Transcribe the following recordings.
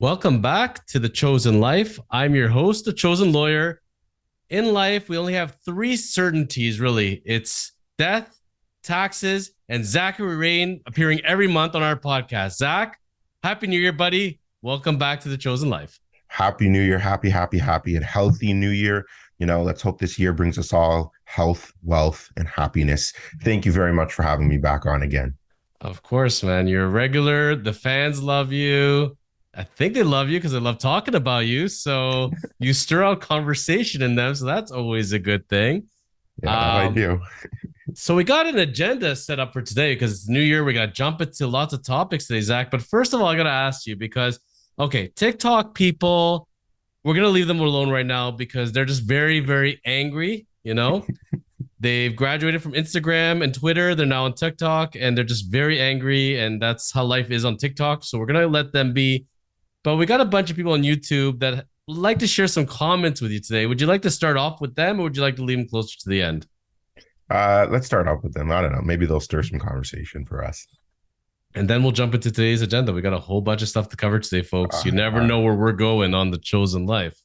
Welcome back to The Chosen Life. I'm your host, The Chosen Lawyer. In life, we only have three certainties, really. It's death, taxes, and Zachary Rain appearing every month on our podcast. Zach, Happy New Year, buddy. Welcome back to The Chosen Life. Happy New Year. Happy, and healthy New Year. Let's hope this year brings us all health, wealth, and happiness. Thank you very much for having me back on again. Of course, man. You're a regular. The fans love you. I think they love you because they love talking about you. So you stir out conversation in them. So that's always a good thing. Yeah, I do. So we got an agenda set up for today because it's New Year. We got to jump into lots of topics today, Zach. But first of all, I got to ask you because, okay, TikTok people, we're going to leave them alone right now because they're just very, very angry. They've graduated from Instagram and Twitter. They're now on TikTok and they're just very angry. And that's how life is on TikTok. So we're going to let them be. But we got a bunch of people on YouTube that would like to share some comments with you today. Would you like to start off with them or would you like to leave them closer to the end? Let's start off with them. I don't know. Maybe they'll stir some conversation for us. And then we'll jump into today's agenda. We got a whole bunch of stuff to cover today, folks. You never know where we're going on The Chosen Life.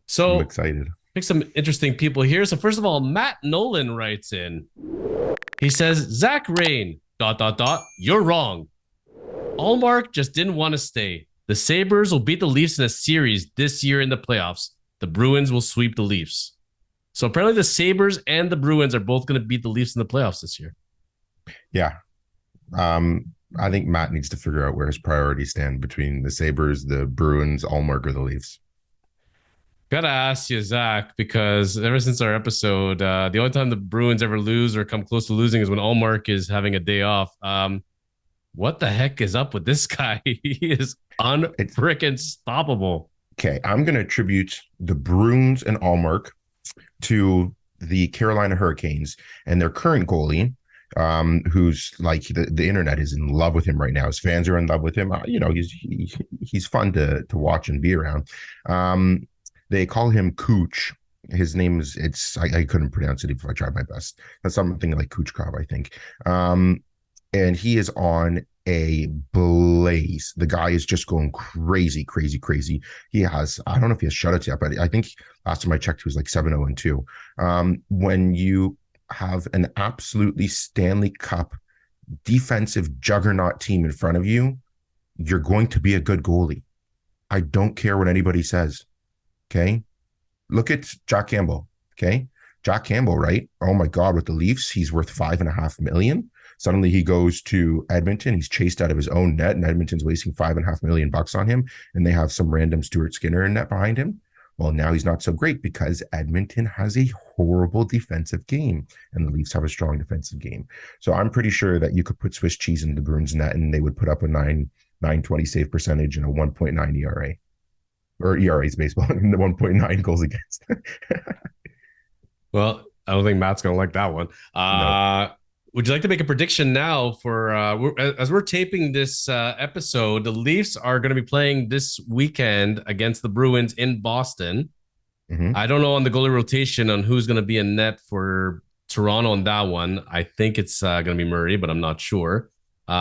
So I'm excited. Pick some interesting people here. So first of all, Matt Nolan writes in. He says, Zach Rain, ... You're wrong. Allmark just didn't want to stay. The Sabres will beat the Leafs in a series this year in the playoffs. The Bruins will sweep the Leafs. So apparently the Sabres and the Bruins are both going to beat the Leafs in the playoffs this year. Yeah. I think Matt needs to figure out where his priorities stand between the Sabres, the Bruins, Allmark, or the Leafs. Gotta ask you, Zach, because ever since our episode, the only time the Bruins ever lose or come close to losing is when Allmark is having a day off. What the heck is up with this guy? He is unfreaking stoppable. Okay, I'm going to attribute the Bruins and Allmark to the Carolina Hurricanes and their current goalie, who's like the internet is in love with him right now. His fans are in love with him. He's fun to watch and be around. They call him Cooch. His name is I couldn't pronounce it if I tried my best. That's something like Kuchkov, I think. And he is on a blaze. The guy is just going crazy. He has, I don't know if he has shutouts yet, but I think last time I checked, he was like 7-0-2. When you have an absolutely Stanley Cup defensive juggernaut team in front of you, you're going to be a good goalie. I don't care what anybody says. Okay. Look at Jack Campbell. Okay. Jack Campbell, right? Oh my God, with the Leafs, he's worth $5.5 million. Suddenly he goes to Edmonton. He's chased out of his own net, and Edmonton's wasting $5.5 million on him. And they have some random Stuart Skinner in net behind him. Well, now he's not so great because Edmonton has a horrible defensive game and the Leafs have a strong defensive game. So I'm pretty sure that you could put Swiss cheese in the Bruins net and they would put up a 920 save percentage and a 1.9 ERA. Or ERA's baseball, and the 1.9 goals against. Well, I don't think Matt's going to like that one. No. Would you like to make a prediction now for, as we're taping this episode, the Leafs are going to be playing this weekend against the Bruins in Boston. Mm-hmm. I don't know on the goalie rotation on who's going to be in net for Toronto on that one. I think it's going to be Murray, but I'm not sure. Do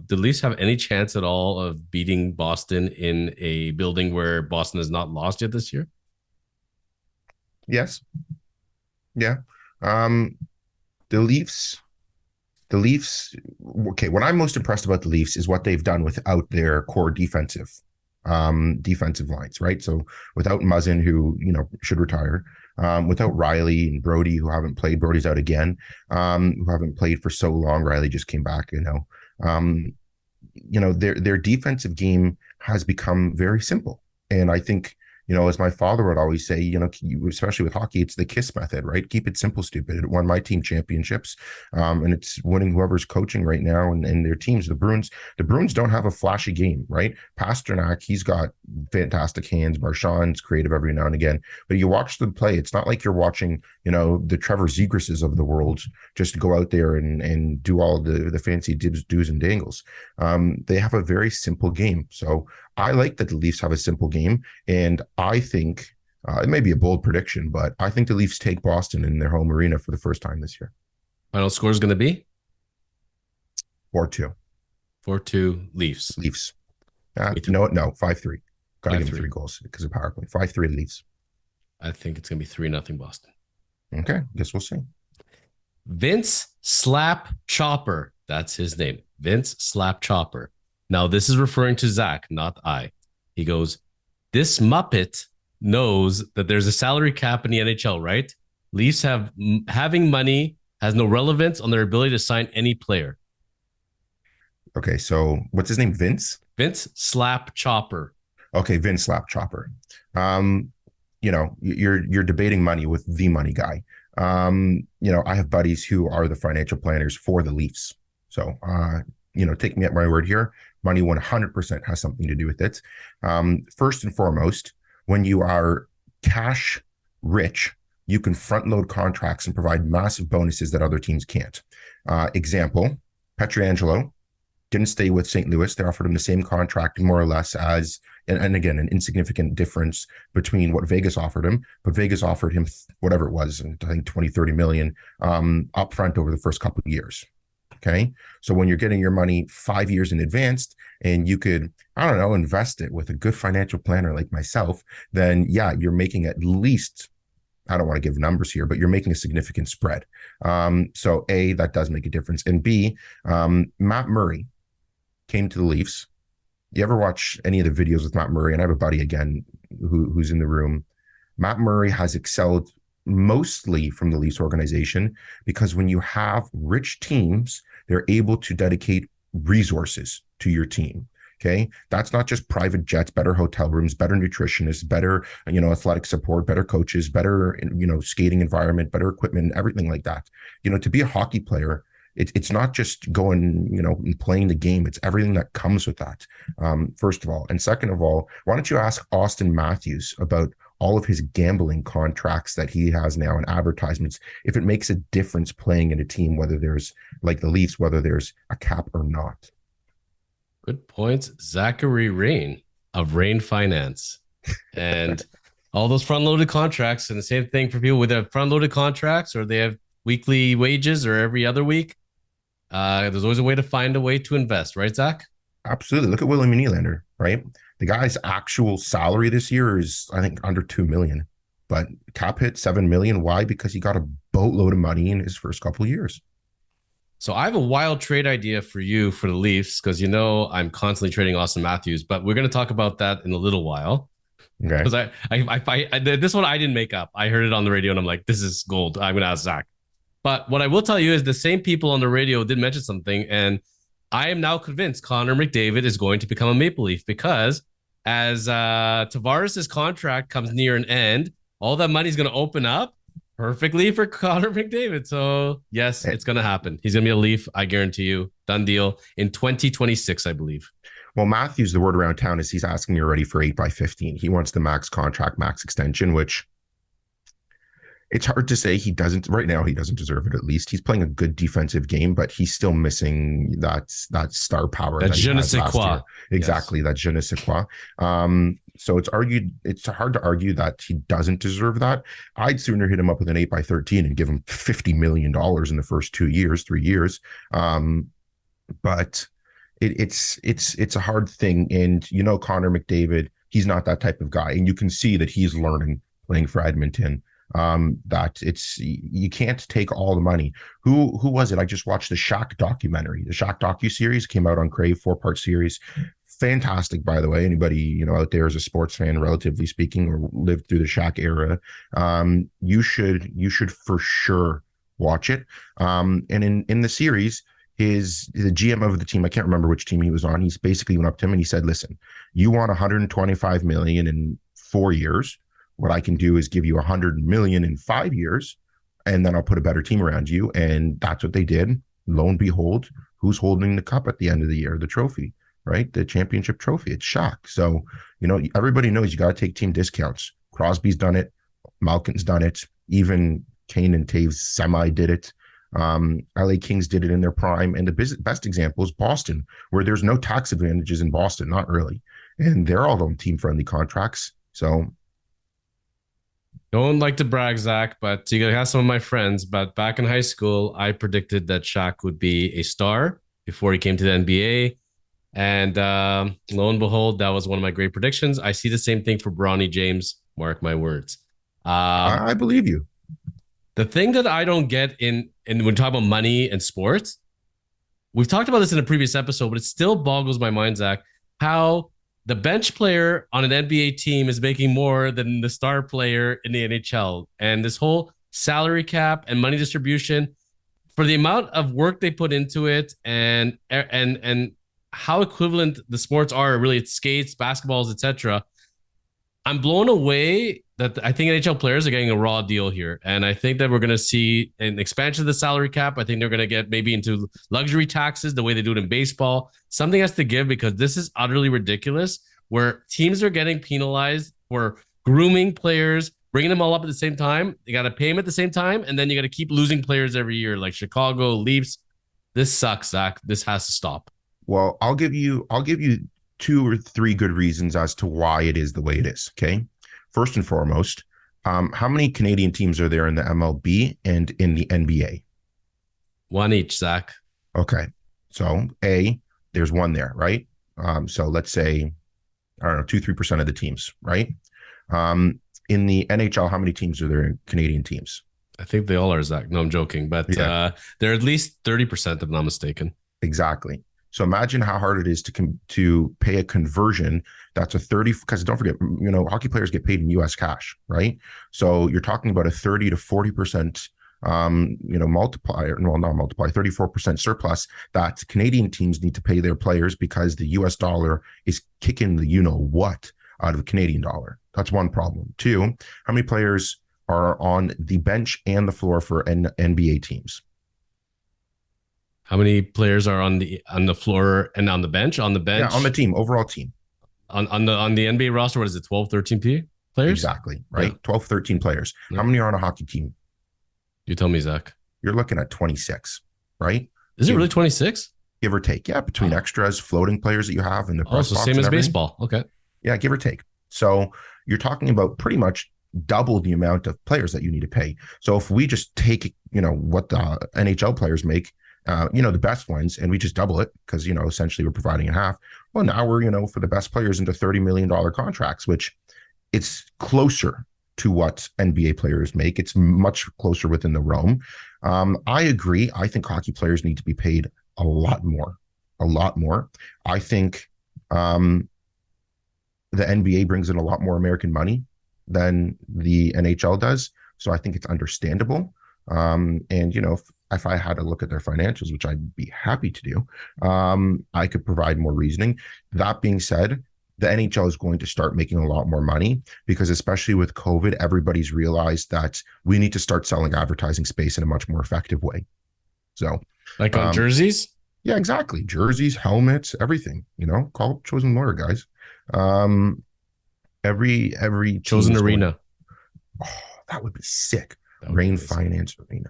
the Leafs have any chance at all of beating Boston in a building where Boston has not lost yet this year? Yes. Yeah. The Leafs. Okay. What I'm most impressed about the Leafs is what they've done without their core defensive lines, right? So without Muzzin, who, should retire, without Riley and Brody, who haven't played. Brody's out again, who haven't played for so long. Riley just came back, their defensive game has become very simple. And I think, as my father would always say, especially with hockey, it's the KISS method, right? Keep it simple, stupid. It won my team championships. And it's winning whoever's coaching right now and their teams. The Bruins don't have a flashy game, right? Pasternak, he's got fantastic hands. Marchand's creative every now and again. But you watch them play, it's not like you're watching, the Trevor Zegrases of the world just go out there and do all the fancy dibs, do's, and dangles. They have a very simple game. So I like that the Leafs have a simple game, and I think it may be a bold prediction, but I think the Leafs take Boston in their home arena for the first time this year. Final score is going to be 4-2. 4-2 Leafs. Leafs. Give me three. No, 5-3. Got to Five give him three. 3 goals because of power play. 5-3 Leafs. I think it's gonna be 3-0 Boston. Okay, guess we'll see. Vince Slap Chopper. That's his name. Vince Slap Chopper. Now, this is referring to Zach, not I. He goes, this Muppet knows that there's a salary cap in the NHL, right? Leafs having money has no relevance on their ability to sign any player. Okay, so what's his name? Vince? Vince Slap Chopper. Okay, Vince Slap Chopper. You're debating money with the money guy. I have buddies who are the financial planners for the Leafs. So, take me at my word here. Money 100% has something to do with it. First and foremost, when you are cash rich, you can front load contracts and provide massive bonuses that other teams can't. Example, Pietrangelo didn't stay with St. Louis. They offered him the same contract, more or less, as, and again, an insignificant difference between what Vegas offered him, but Vegas offered him whatever it was, I think 20-30 million upfront over the first couple of years. Okay. So when you're getting your money 5 years in advance and you could, I don't know, invest it with a good financial planner like myself, then yeah, you're making at least, I don't want to give numbers here, but you're making a significant spread. So A, that does make a difference. And B, Matt Murray came to the Leafs. You ever watch any of the videos with Matt Murray? And I have a buddy again who's in the room. Matt Murray has excelled mostly from the Leafs organization because when you have rich teams, they're able to dedicate resources to your team. Okay. That's not just private jets, better hotel rooms, better nutritionists, better, athletic support, better coaches, better, skating environment, better equipment, everything like that. To be a hockey player, it's not just going, and playing the game. It's everything that comes with that, first of all. And second of all, why don't you ask Austin Matthews about all of his gambling contracts that he has now and advertisements, if it makes a difference playing in a team, whether there's, like the Leafs, whether there's a cap or not. Good points. Zachary Rain of Rain Finance. And all those front-loaded contracts, and the same thing for people with their front-loaded contracts, or they have weekly wages or every other week. There's always a way to find a way to invest, right, Zach? Absolutely. Look at William Nylander, right? The guy's actual salary this year is, I think, under 2 million, but cap hit 7 million. Why? Because he got a boatload of money in his first couple of years. So I have a wild trade idea for you for the Leafs, because I'm constantly trading Austin Matthews, but we're going to talk about that in a little while. Okay. Because I this one I didn't make up. I heard it on the radio and I'm like, this is gold. I'm going to ask Zach. But what I will tell you is the same people on the radio did mention something, and I am now convinced Connor McDavid is going to become a Maple Leaf, because as Tavares' contract comes near an end, all that money is going to open up perfectly for Connor McDavid. So yes, it's going to happen. He's going to be a Leaf. I guarantee you. Done deal in 2026, I believe. Well, Matthews, the word around town is he's asking me already for 8x15. He wants the max contract, max extension, which it's hard to say. He doesn't right now. He doesn't deserve it. At least he's playing a good defensive game, but he's still missing that star power. That je ne sais quoi. Exactly, yes. That je ne sais quoi. So it's hard to argue that he doesn't deserve that. I'd sooner hit him up with an 8x13 and give him $50 million in the first 3 years. But it's a hard thing. And Connor McDavid, he's not that type of guy. And you can see that he's learning playing for Edmonton. That you can't take all the money. Who was it? I just watched the Shaq documentary. The Shaq docu-series came out on Crave, 4-part series. Fantastic, by the way. Anybody out there is a sports fan, relatively speaking, or lived through the Shaq era, you should for sure watch it. And in the series, the GM of the team, I can't remember which team he was on, he's basically went up to him and he said, listen, you want 125 million in 4 years. What I can do is give you 100 million in 5 years, and then I'll put a better team around you. And that's what they did. Lo and behold, who's holding the cup at the end of the year? The trophy, right? The championship trophy. It's Shaq. So, everybody knows you got to take team discounts. Crosby's done it. Malkin's done it. Even Kane and Taves semi did it. LA Kings did it in their prime. And the best example is Boston, where there's no tax advantages in Boston, not really. And they're all on team-friendly contracts. So, don't like to brag, Zach, but you gotta have some of my friends. But back in high school, I predicted that Shaq would be a star before he came to the NBA. And lo and behold, that was one of my great predictions. I see the same thing for Bronny James. Mark my words. Um, I believe you. the thing that I don't get in when we talk about money and sports, we've talked about this in a previous episode, but it still boggles my mind, Zach, how the bench player on an NBA team is making more than the star player in the NHL. And this whole salary cap and money distribution for the amount of work they put into it and how equivalent the sports are, really, it's skates, basketballs, etc. I'm blown away that I think NHL players are getting a raw deal here. And I think that we're going to see an expansion of the salary cap. I think they're going to get maybe into luxury taxes the way they do it in baseball. Something has to give because this is utterly ridiculous where teams are getting penalized for grooming players, bringing them all up at the same time. You got to pay them at the same time. And then you got to keep losing players every year, like Chicago, Leafs. This sucks, Zach. This has to stop. Well, I'll give you two or three good reasons as to why it is the way it is. Okay. First and foremost, how many Canadian teams are there in the MLB and in the NBA? One each, Zach. Okay. So there's one there, right? So let's say, I don't know, 2-3% of the teams, right? In the NHL, how many teams are there in Canadian teams? I think they all are, Zach. No, I'm joking, but Yeah, they're at least 30%, if I'm not mistaken. exactly. So imagine how hard it is to pay a conversion that's a 30, because don't forget, hockey players get paid in US cash, right? So you're talking about a 30 to 40% multiplier, well, not multiply, 34% surplus that Canadian teams need to pay their players because the US dollar is kicking the what out of the Canadian dollar. That's one problem. Two, how many players are on the bench and the floor for NBA teams? How many players are on the floor and on the bench? On the Yeah, on the bench, team, overall team. on the NBA roster, what is it, 12, 13 players? Exactly, Yeah. right? 12, 13 players. Yeah. How many are on a hockey team? You tell me, Zach. You're looking at 26, right? Is it Give, really 26? give or take. Yeah, between Oh, extras, floating players that you have in the oh, press so box same and as everything. baseball. Okay. Yeah, give or take. So you're talking about pretty much double the amount of players that you need to pay. So if we just take, what the NHL players make, the best ones, and we just double it because, essentially we're providing in half. Well, now we're, for the best players into $30 million contracts, which it's closer to what NBA players make. It's much closer within the realm. I agree. I think hockey players need to be paid a lot more, a lot more. I think the NBA brings in a lot more American money than the NHL does. So I think it's understandable. And, if I had to look at their financials, which I'd be happy to do, I could provide more reasoning. That being said, the NHL is going to start making a lot more money because, especially with COVID, everybody's realized that we need to start selling advertising space in a much more effective way. So, Like on um, jerseys? yeah, exactly. Jerseys, helmets, everything. Call chosen lawyer, guys. Um, every team Chosen is going. arena. Oh, that would be sick. That would be Rain amazing. Finance Arena.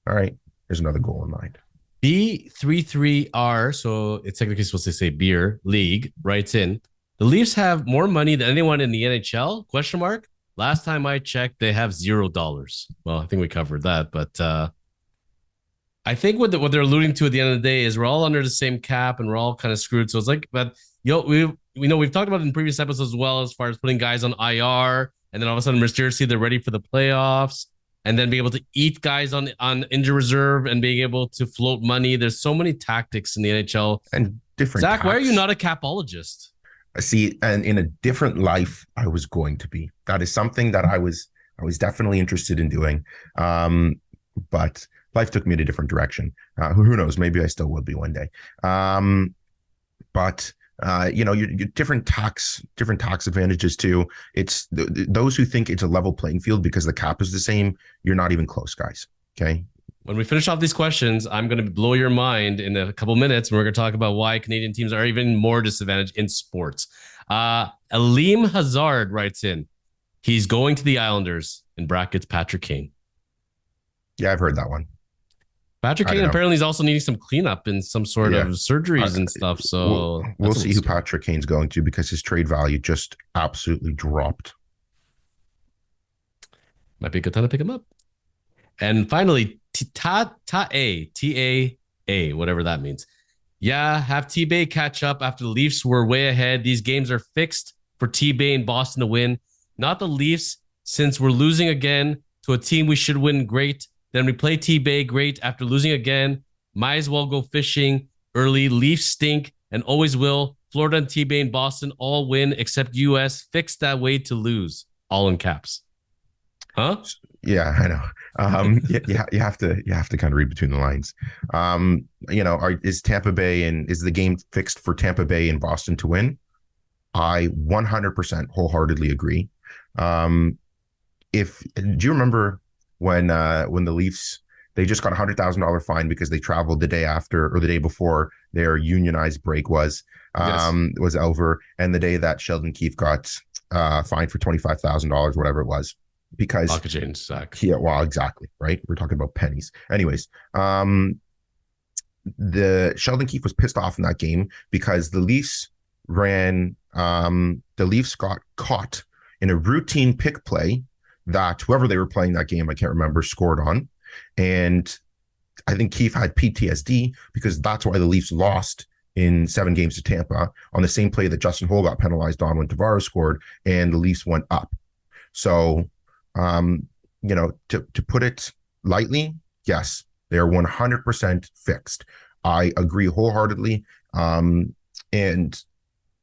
All right, there's another goal in mind. B33R, so it's technically supposed to say beer league, writes in. The Leafs have more money than anyone in the NHL? Question mark. Last time I checked, they have $0. Well, I think we covered that, but I think what they're alluding to at the end of the day is we're all under the same cap and we're all kind of screwed. So it's like, but we know we've talked about it in previous episodes as well, as far as putting guys on IR, and then all of a sudden mysteriously they're ready for the playoffs, and then being able to eat guys on injury reserve and being able to float money. There's so many tactics in the NHL. And different Zach, why are you tax. not a capologist? See, and in a different life, I was going to be. That is something that I was definitely interested in doing. But life took me in a different direction. Who knows? Maybe I still will be one day. But your different tax advantages too. It's those who think it's a level playing field because the cap is the same. You're not even close, guys. Okay. When we finish off these questions, I'm going to blow your mind in a couple minutes. And we're going to talk about why Canadian teams are even more disadvantaged in sports. Aleem Hazard writes in, he's going to the Islanders, in brackets, Patrick Kane. Yeah, I've heard that one. Patrick I Kane don't know. apparently is also needing some cleanup and some sort of Yeah. surgeries Uh, and stuff. we'll So we'll that's a see little who scary. Patrick Kane's going to because his trade value just absolutely dropped. Might be a good time to pick him up. And finally, T-A-A, whatever that means. Yeah, have T-Bay catch up after the Leafs were way ahead. These games are fixed for T-Bay and Boston to win, not the Leafs, since we're losing again to a team we should win. Great. Then we play T-Bay, great. After losing again, might as well go fishing early. Leafs stink and always will. Florida and T-Bay and Boston all win except US. Fix that way to lose. All in caps. Huh? Yeah, I know. You have to kind of read between the lines. Is Tampa Bay and is the game fixed for Tampa Bay and Boston to win? I 100% wholeheartedly agree. If do you remember when the Leafs, they just got $100,000 fine because they traveled the day after or the day before their unionized break was Yes. over, and the day that Sheldon Keefe got fined for $25,000, whatever it was, because Pocket change, Zach. yeah, well, exactly, right. We're talking about pennies. Anyways, the Sheldon Keefe was pissed off in that game because the Leafs got caught in a routine pick play that whoever they were playing that game, I can't remember, scored on. And I think Keefe had PTSD because that's why the Leafs lost in 7 games to Tampa on the same play that Justin Holl got penalized on when Tavares scored and the Leafs went up. So, to put it lightly, yes, they are 100% fixed. I agree wholeheartedly. And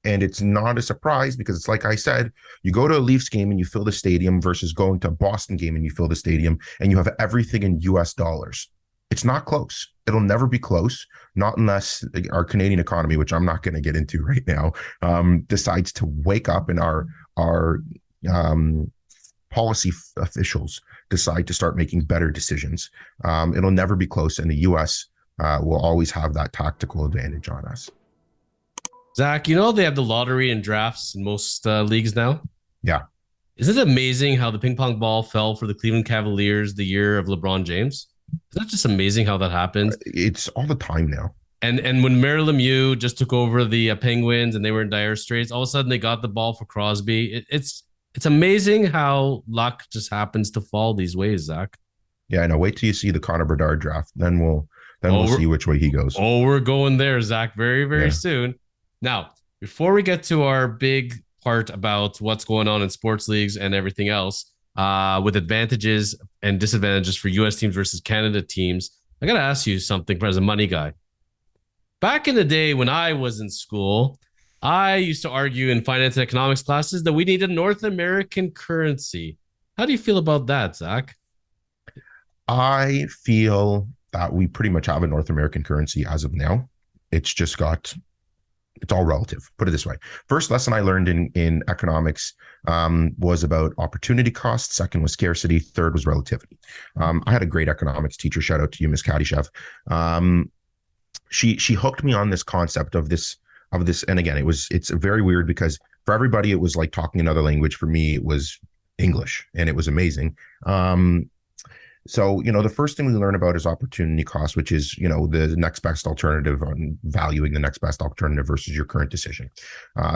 it's not a surprise because it's like I said, you go to a Leafs game and you fill the stadium versus going to a Boston game and you fill the stadium and you have everything in US dollars. It's not close. It'll never be close, not unless our Canadian economy, which I'm not going to get into right now, decides to wake up and our policy officials decide to start making better decisions. It'll never be close, and the US will always have that tactical advantage on us. Zach, you know they have the lottery and drafts in most leagues now? Yeah. Isn't it amazing how the ping pong ball fell for the Cleveland Cavaliers the year of LeBron James? Isn't that just amazing how that happens? It's all the time now. And when Marilyn Lemieux just took over the Penguins and they were in dire straits, all of a sudden they got the ball for Crosby. It's amazing how luck just happens to fall these ways, Zach. Yeah, I know. Wait till you see the Conor Bedard draft. Then we'll see which way he goes. Oh, we're going there, Zach, very, very Yeah. soon. Now, before we get to our big part about what's going on in sports leagues and everything else, with advantages and disadvantages for U.S. teams versus Canada teams, I got to ask you something as a money guy. Back in the day when I was in school, I used to argue in finance and economics classes that we need a North American currency. How do you feel about that, Zach? I feel that we pretty much have a North American currency as of now. It's all relative. Put it this way. First lesson I learned in economics was about opportunity cost. Second was scarcity. Third was relativity. I had a great economics teacher. Shout out to you, Miss Kadyshev. She hooked me on this concept of this. And again, it's very weird because for everybody, it was like talking another language. For me, it was English, and it was amazing. So, the first thing we learn about is opportunity cost, which is, the next best alternative on valuing the next best alternative versus your current decision.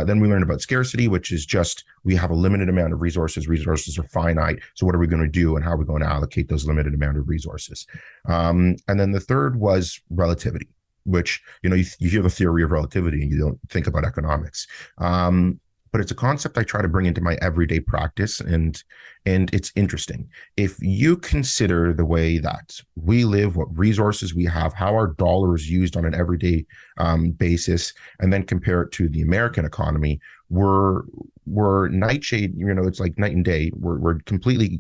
Then we learn about scarcity, which is just we have a limited amount of resources. Resources are finite. So what are we going to do and how are we going to allocate those limited amount of resources? And then the third was relativity, which, you hear the theory of relativity and you don't think about economics. But it's a concept I try to bring into my everyday practice, and it's interesting. If you consider the way that we live, what resources we have, how our dollar is used on an everyday basis, and then compare it to the American economy, we're nightshade. It's like night and day. We're completely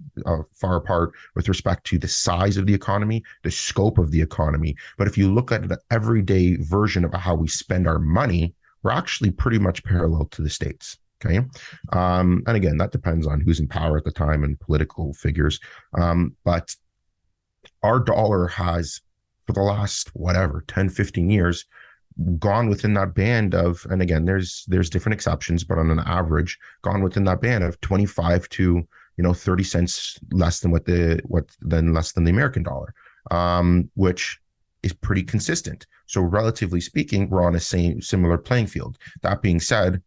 far apart with respect to the size of the economy, the scope of the economy. But if you look at the everyday version of how we spend our money, we're actually pretty much parallel to the States. Okay. And again, that depends on who's in power at the time and political figures. But our dollar has, for the last, 10, 15 years, gone within that band of, and again, there's different exceptions, but on an average, gone within that band of 25 to, 30 cents less than less than the American dollar, which is pretty consistent. So relatively speaking, we're on a similar playing field. That being said,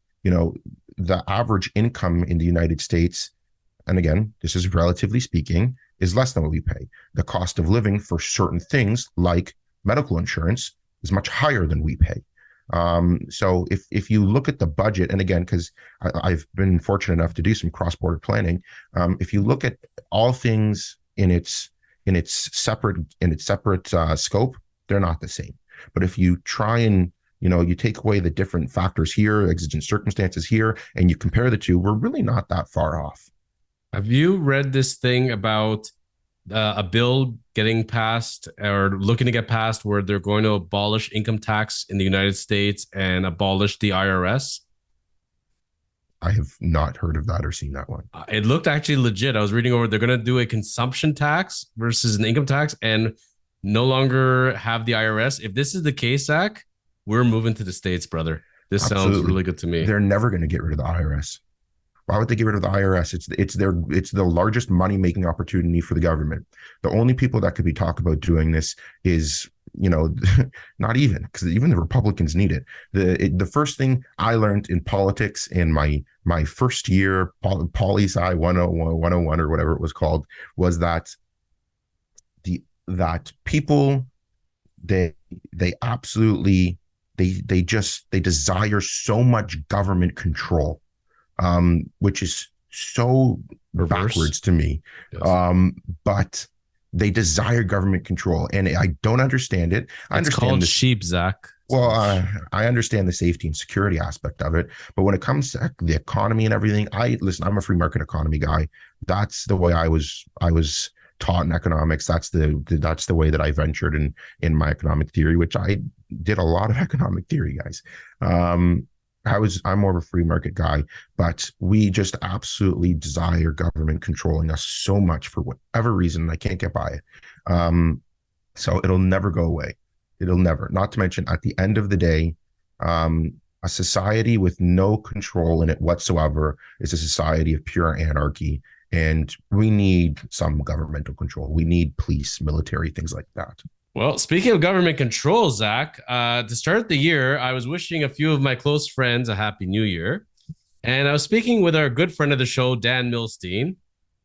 the average income in the United States, and again, this is relatively speaking, is less than what we pay. The cost of living for certain things like medical insurance is much higher than we pay. So if you look at the budget, and again, because I've been fortunate enough to do some cross-border planning, if you look at all things in its separate scope, they're not the same. But if you try and you take away the different factors here, exigent circumstances here, and you compare the two, we're really not that far off. Have you read this thing about a bill getting passed or looking to get passed where they're going to abolish income tax in the United States and abolish the IRS? I have not heard of that or seen that one. It looked actually legit. I was reading over, they're going to do a consumption tax versus an income tax and no longer have the IRS. If this is the case, Zach, we're moving to the States, brother. This Absolutely. sounds really good to me. They're never going to get rid of the IRS. Why would they get rid of the IRS? It's the largest money making opportunity for the government. The only people that could be talked about doing this is not even, because even the Republicans need it. The first thing I learned in politics in my first year, Poli Sci 101 or whatever it was called, was that people they absolutely they desire so much government control, which is so Reverse. backwards to me. Yes. But they desire government control, and I don't understand it. I understand the sheep, Zach. Well, I understand the safety and security aspect of it, but when it comes to the economy and everything, I'm a free market economy guy. That's the way I was taught in economics. That's the way that I ventured in my economic theory, which I did a lot of economic theory, guys. I'm more of a free market guy, but we just absolutely desire government controlling us so much for whatever reason. I can't get by it. So it'll never go away. It'll never, not to mention at the end of the day, a society with no control in it whatsoever is a society of pure anarchy. And we need some governmental control. We need police, military, things like that. Well, speaking of government control, Zach, to start the year, I was wishing a few of my close friends a happy new year. And I was speaking with our good friend of the show, Dan Milstein,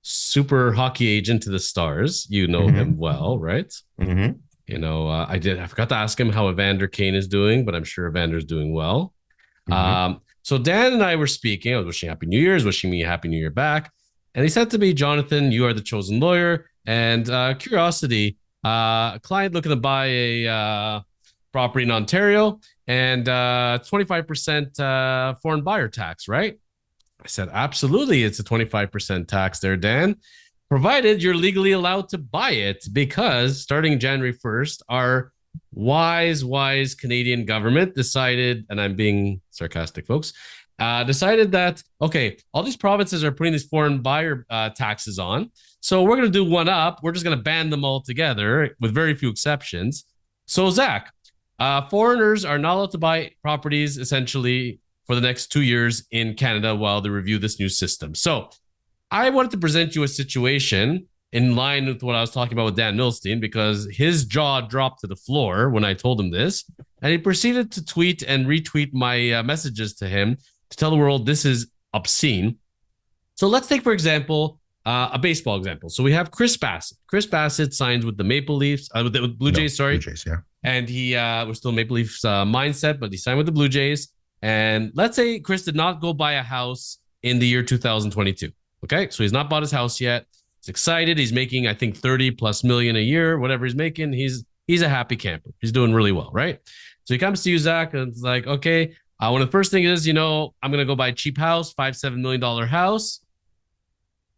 super hockey agent to the Stars. You know him well, right? Mm-hmm. I forgot to ask him how Evander Kane is doing, but I'm sure Evander's doing well. Mm-hmm. So Dan and I were speaking. I was wishing Happy New Year's, wishing me a Happy New Year back. And he said to me, Jonathan, you are the chosen lawyer. And curiosity, a client looking to buy a property in Ontario and 25% foreign buyer tax, right? I said, absolutely. It's a 25% tax there, Dan, provided you're legally allowed to buy it, because starting January 1st, our wise Canadian government decided, and I'm being sarcastic, folks, decided that, okay, all these provinces are putting these foreign buyer taxes on. So we're going to do one up. We're just going to ban them all together with very few exceptions. So, Zach, foreigners are not allowed to buy properties essentially for the next 2 years in Canada while they review this new system. So I wanted to present you a situation in line with what I was talking about with Dan Milstein, because his jaw dropped to the floor when I told him this. And he proceeded to tweet and retweet my messages to him to tell the world this is obscene. So let's take, for example, a baseball example. So we have Chris Bassett. Chris Bassett signs with the Maple Leafs, with the Blue Jays, sorry. Blue Jays, yeah. And he was still Maple Leafs mindset, but he signed with the Blue Jays. And let's say Chris did not go buy a house in the year 2022. Okay, so he's not bought his house yet. He's excited. He's making, I think, 30 plus million a year, whatever he's making. He's a happy camper. He's doing really well, right? So he comes to you, Zach, and it's like, okay, one of the first things is, I'm going to go buy a cheap house, $5-7 million house.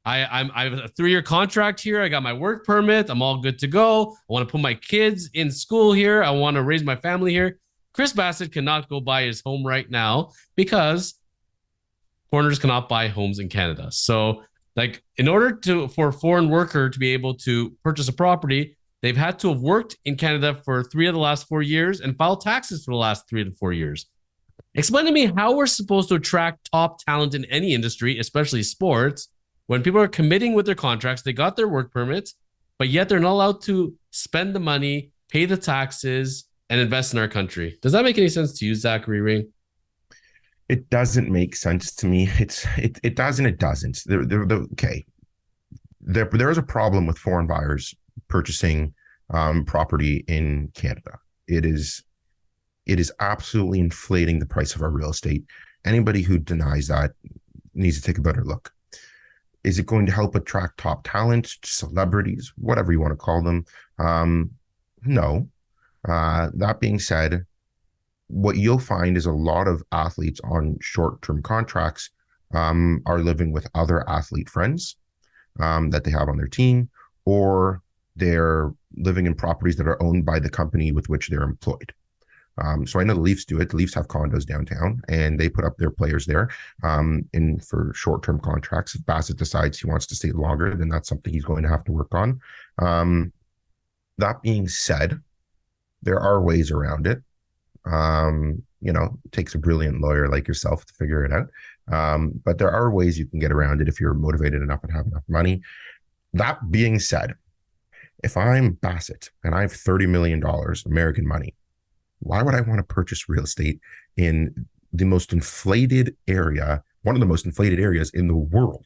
I have a 3-year contract here. I got my work permit. I'm all good to go. I want to put my kids in school here. I want to raise my family here. Chris Bassett cannot go buy his home right now because foreigners cannot buy homes in Canada. So, like, in order for a foreign worker to be able to purchase a property, they've had to have worked in Canada for 3 of the last 4 years and filed taxes for the last 3 to 4 years. Explain to me how we're supposed to attract top talent in any industry, especially sports, when people are committing with their contracts, they got their work permits, but yet they're not allowed to spend the money, pay the taxes, and invest in our country. Does that make any sense to you, Zachary Ring? It doesn't make sense to me. It does and it doesn't. Okay. There is a problem with foreign buyers purchasing property in Canada. It is it is absolutely inflating the price of our real estate. Anybody who denies that needs to take a better look. Is it going to help attract top talent, celebrities, whatever you want to call them? No. That being said, what you'll find is a lot of athletes on short-term contracts are living with other athlete friends that they have on their team, or they're living in properties that are owned by the company with which they're employed. So I know the Leafs do it. The Leafs have condos downtown, and they put up their players there in for short-term contracts. If Bassett decides he wants to stay longer, then that's something he's going to have to work on. That being said, there are ways around it. It takes a brilliant lawyer like yourself to figure it out. But there are ways you can get around it if you're motivated enough and have enough money. That being said, if I'm Bassett and I have $30 million American money, why would I want to purchase real estate in the most inflated area, one of the most inflated areas in the world?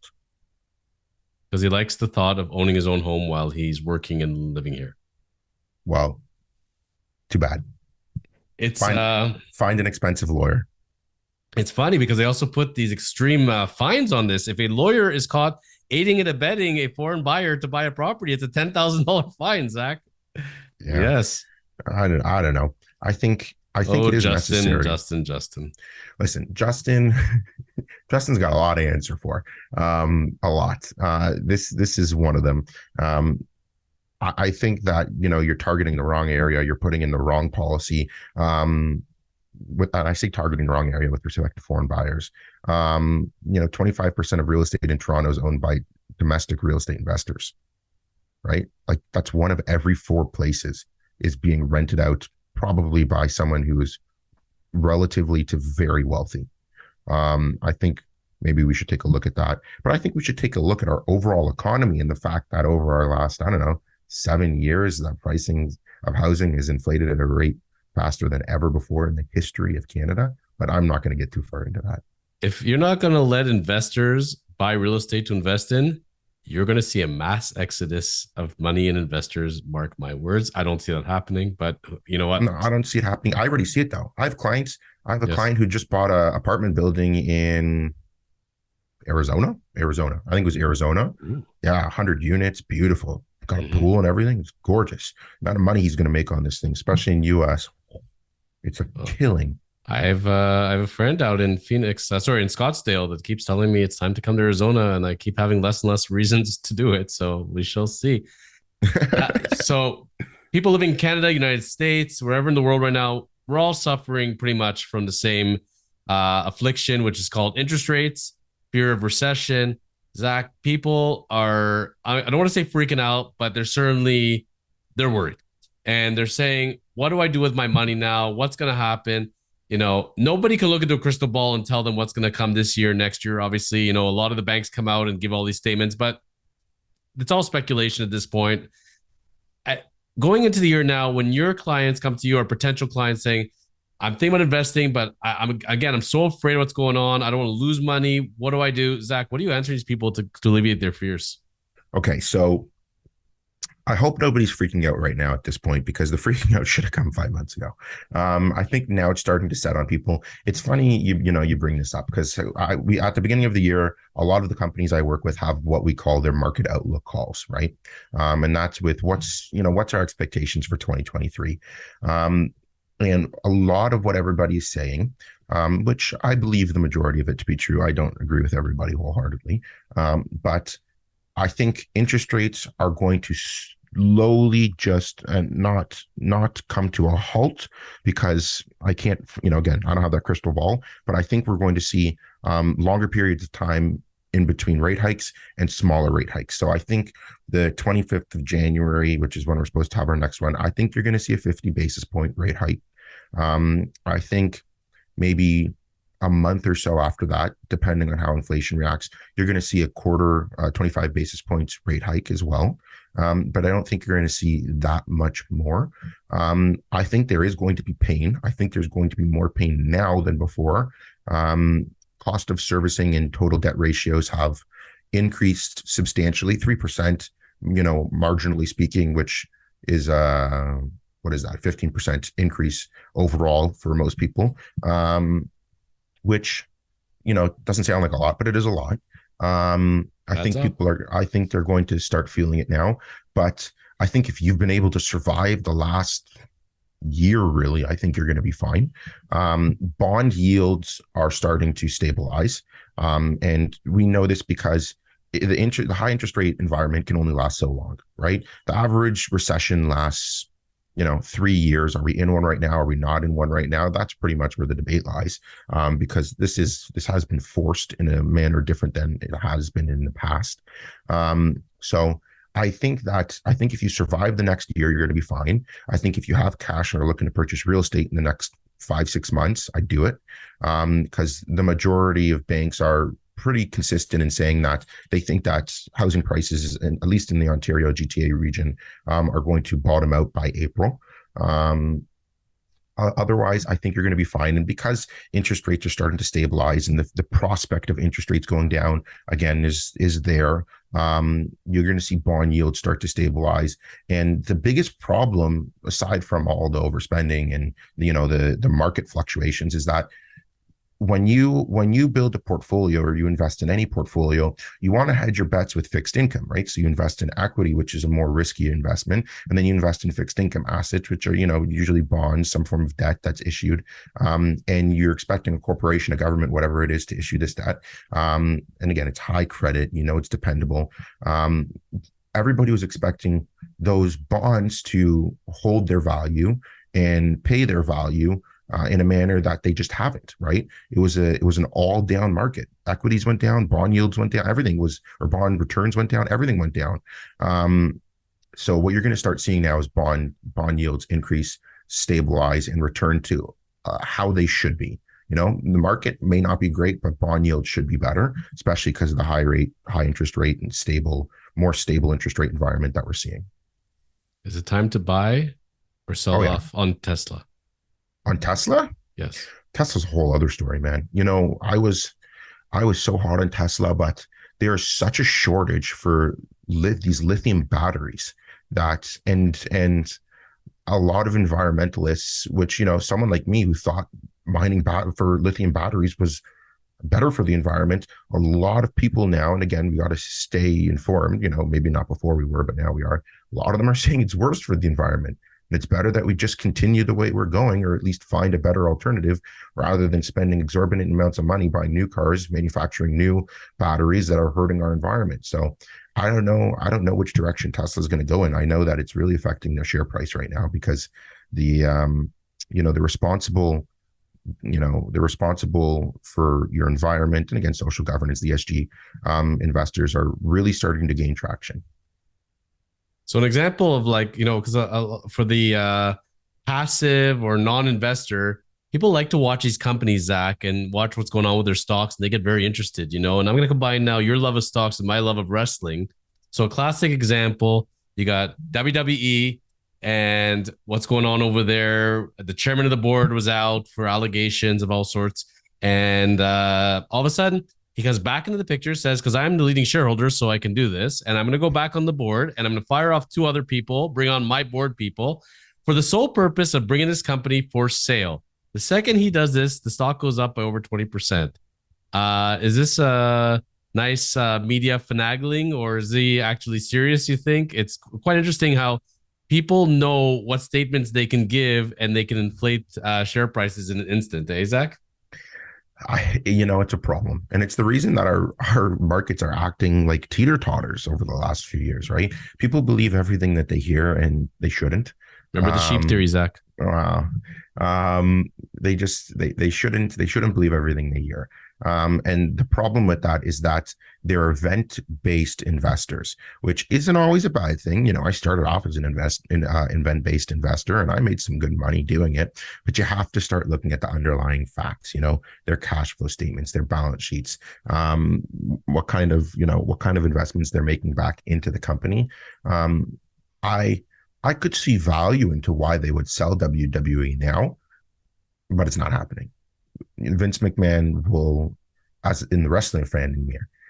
Because he likes the thought of owning his own home while he's working and living here. Well, too bad. It's find an expensive lawyer. It's funny because they also put these extreme fines on this. If a lawyer is caught aiding and abetting a foreign buyer to buy a property, it's a $10,000 fine, Zach. Yeah. Yes. I don't know. I think it is necessary. Justin. Listen, Justin's got a lot to answer for. A lot. This is one of them. I think that, you're targeting the wrong area. You're putting in the wrong policy. And I say targeting the wrong area with respect to foreign buyers. 25% of real estate in Toronto is owned by domestic real estate investors, right? Like that's one of every 4 places is being rented out, probably by someone who is relatively to very wealthy. I think maybe we should take a look at that. But I think we should take a look at our overall economy and the fact that over our last, 7 years, that pricing of housing is inflated at a rate faster than ever before in the history of Canada. But I'm not going to get too far into that. If you're not going to let investors buy real estate to invest in, you're going to see a mass exodus of money and investors. Mark my words. I don't see that happening, but you know what? No, I don't see it happening. I already see it though. I have clients. I have a client who just bought an apartment building in Arizona. I think it was Arizona. Ooh. Yeah, 100 units. Beautiful. Got a pool and everything. It's gorgeous. The amount of money he's going to make on this thing, especially in US. It's a killing. I have a friend out in Phoenix, in Scottsdale, that keeps telling me it's time to come to Arizona, and I keep having less and less reasons to do it. So we shall see. So people living in Canada, United States, wherever in the world right now, we're all suffering pretty much from the same affliction, which is called interest rates, fear of recession. Zach, people are, I don't want to say freaking out, but they're worried. And they're saying, what do I do with my money now? What's going to happen? Nobody can look into a crystal ball and tell them what's going to come this year, next year. Obviously, a lot of the banks come out and give all these statements, but it's all speculation at this point. Going into the year now, when your clients come to you or potential clients saying, I'm thinking about investing, but I'm so afraid of what's going on. I don't want to lose money. What do I do? Zach, what do you answer these people to alleviate their fears? Okay, so I hope nobody's freaking out right now at this point, because the freaking out should have come 5 months ago. I think now it's starting to set on people. It's funny you bring this up, because we at the beginning of the year, a lot of the companies I work with have what we call their market outlook calls, right? And that's with what's our expectations for 2023. And a lot of what everybody's saying, which I believe the majority of it to be true. I don't agree with everybody wholeheartedly, but I think interest rates are going to slowly just not come to a halt, because I can't, again, I don't have that crystal ball, but I think we're going to see longer periods of time in between rate hikes and smaller rate hikes. So I think the 25th of January, which is when we're supposed to have our next one, I think you're going to see a 50 basis point rate hike. I think maybe a month or so after that, depending on how inflation reacts, you're going to see a quarter, 25 basis points rate hike as well. But I don't think you're going to see that much more. I think there is going to be pain. I think there's going to be more pain now than before. Cost of servicing and total debt ratios have increased substantially, 3%, marginally speaking, which is what is that, 15% increase overall for most people, which, doesn't sound like a lot, but it is a lot. Adds up. I think they're going to start feeling it now. But I think if you've been able to survive the last year, really, I think you're going to be fine. Bond yields are starting to stabilize. And we know this because the high interest rate environment can only last so long, right? The average recession lasts 3 years. Are we in one right now? Are we not in one right now? That's pretty much where the debate lies, because this has been forced in a manner different than it has been in the past. So I think if you survive the next year, you're going to be fine. I think if you have cash and are looking to purchase real estate in the next 5-6 months, I'd do it, because the majority of banks are pretty consistent in saying that they think that housing prices, at least in the Ontario GTA region, are going to bottom out by April. Otherwise, I think you're going to be fine. And because interest rates are starting to stabilize and the prospect of interest rates going down again is there, you're going to see bond yields start to stabilize. And the biggest problem, aside from all the overspending and the market fluctuations, is that when you build a portfolio or you invest in any portfolio, you want to hedge your bets with fixed income, right? So you invest in equity, which is a more risky investment, and then you invest in fixed income assets, which are usually bonds, some form of debt that's issued, and you're expecting a corporation, a government, whatever it is, to issue this debt. And again, it's high credit, it's dependable. Everybody was expecting those bonds to hold their value and pay their value in a manner that they just haven't, right? It was an all down market. Equities went down, bond yields went down, or bond returns went down, everything went down. So what you're going to start seeing now is bond yields increase, stabilize, and return to how they should be. The market may not be great, but bond yields should be better, especially because of the high interest rate and more stable interest rate environment that we're seeing. Is it time to buy or sell off on Tesla? On Tesla? Yes. Tesla's a whole other story, man. I was so hot on Tesla, but there's such a shortage for these lithium batteries and a lot of environmentalists, which, someone like me who thought mining for lithium batteries was better for the environment. A lot of people now, and again, we got to stay informed, maybe not before we were, but now we are. A lot of them are saying it's worse for the environment. And it's better that we just continue the way we're going, or at least find a better alternative, rather than spending exorbitant amounts of money buying new cars, manufacturing new batteries that are hurting our environment. So I don't know which direction Tesla is going to go in. I know that it's really affecting their share price right now because the responsible for your environment and again social governance, the ESG investors are really starting to gain traction. So an example of because for the passive or non-investor, people like to watch these companies, Zach, and watch what's going on with their stocks, and they get very interested, And I'm going to combine now your love of stocks and my love of wrestling. So a classic example, you got WWE and what's going on over there. The chairman of the board was out for allegations of all sorts. And all of a sudden, he comes back into the picture, says, because I'm the leading shareholder, so I can do this. And I'm going to go back on the board and I'm going to fire off 2 other people, bring on my board people for the sole purpose of bringing this company for sale. The second he does this, the stock goes up by over 20%. Is this a nice media finagling, or is he actually serious, you think? It's quite interesting how people know what statements they can give and they can inflate share prices in an instant, eh, Zach? It's a problem. And it's the reason that our markets are acting like teeter-totters over the last few years, right? People believe everything that they hear and they shouldn't. Remember the sheep theory, Zach? They shouldn't believe everything they hear. And the problem with that is that they're event-based investors, which isn't always a bad thing. I started off as an event-based investor, and I made some good money doing it. But you have to start looking at the underlying facts. Their cash flow statements, their balance sheets, what kind of investments they're making back into the company. I could see value into why they would sell WWE now, but it's not happening. Vince McMahon will, as in the wrestling fan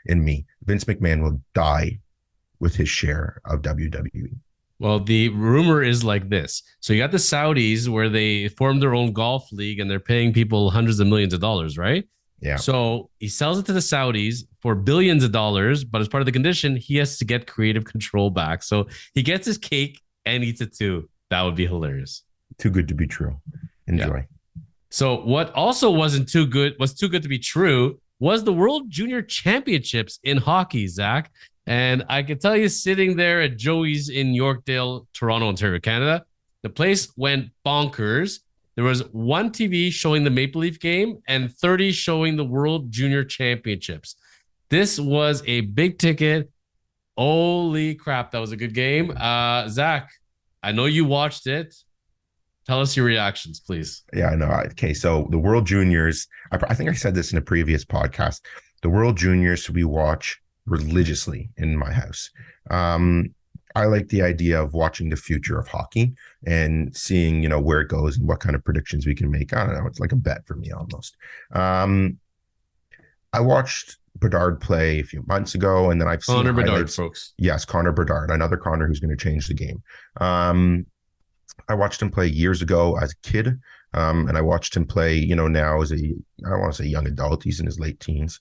in me, Vince McMahon will die with his share of WWE. Well, the rumor is like this. So you got the Saudis where they formed their own golf league and they're paying people hundreds of millions of dollars, right? Yeah, So he sells it to the Saudis for billions of dollars, but as part of the condition, he has to get creative control back. So he gets his cake and eats it too. That would be hilarious. too good to be true. Yeah. Enjoy. So what also wasn't too good, was too good to be true, was the World Junior Championships in hockey, Zach. And I can tell you, sitting there at Joey's in Yorkdale, Toronto, Ontario, Canada, the place went bonkers. There was one TV showing the Maple Leaf game and 30 showing the World Junior Championships. This was a big ticket. Holy crap, that was a good game. Zach, I know you watched it. Tell us your reactions, please. Yeah, I know. Okay, so the World Juniors, I think I said this in a previous podcast. The World Juniors we watch religiously in my house. I like the idea of watching the future of hockey and seeing, where it goes and what kind of predictions we can make. I don't know. It's like a bet for me almost. I watched Bedard play a few months ago, and then I've seen Conor Bedard, highlights. folks. Yes, Conor Bedard, another Conor who's going to change the game. I watched him play years ago as a kid, and I watched him play, now as I don't want to say young adult. He's in his late teens.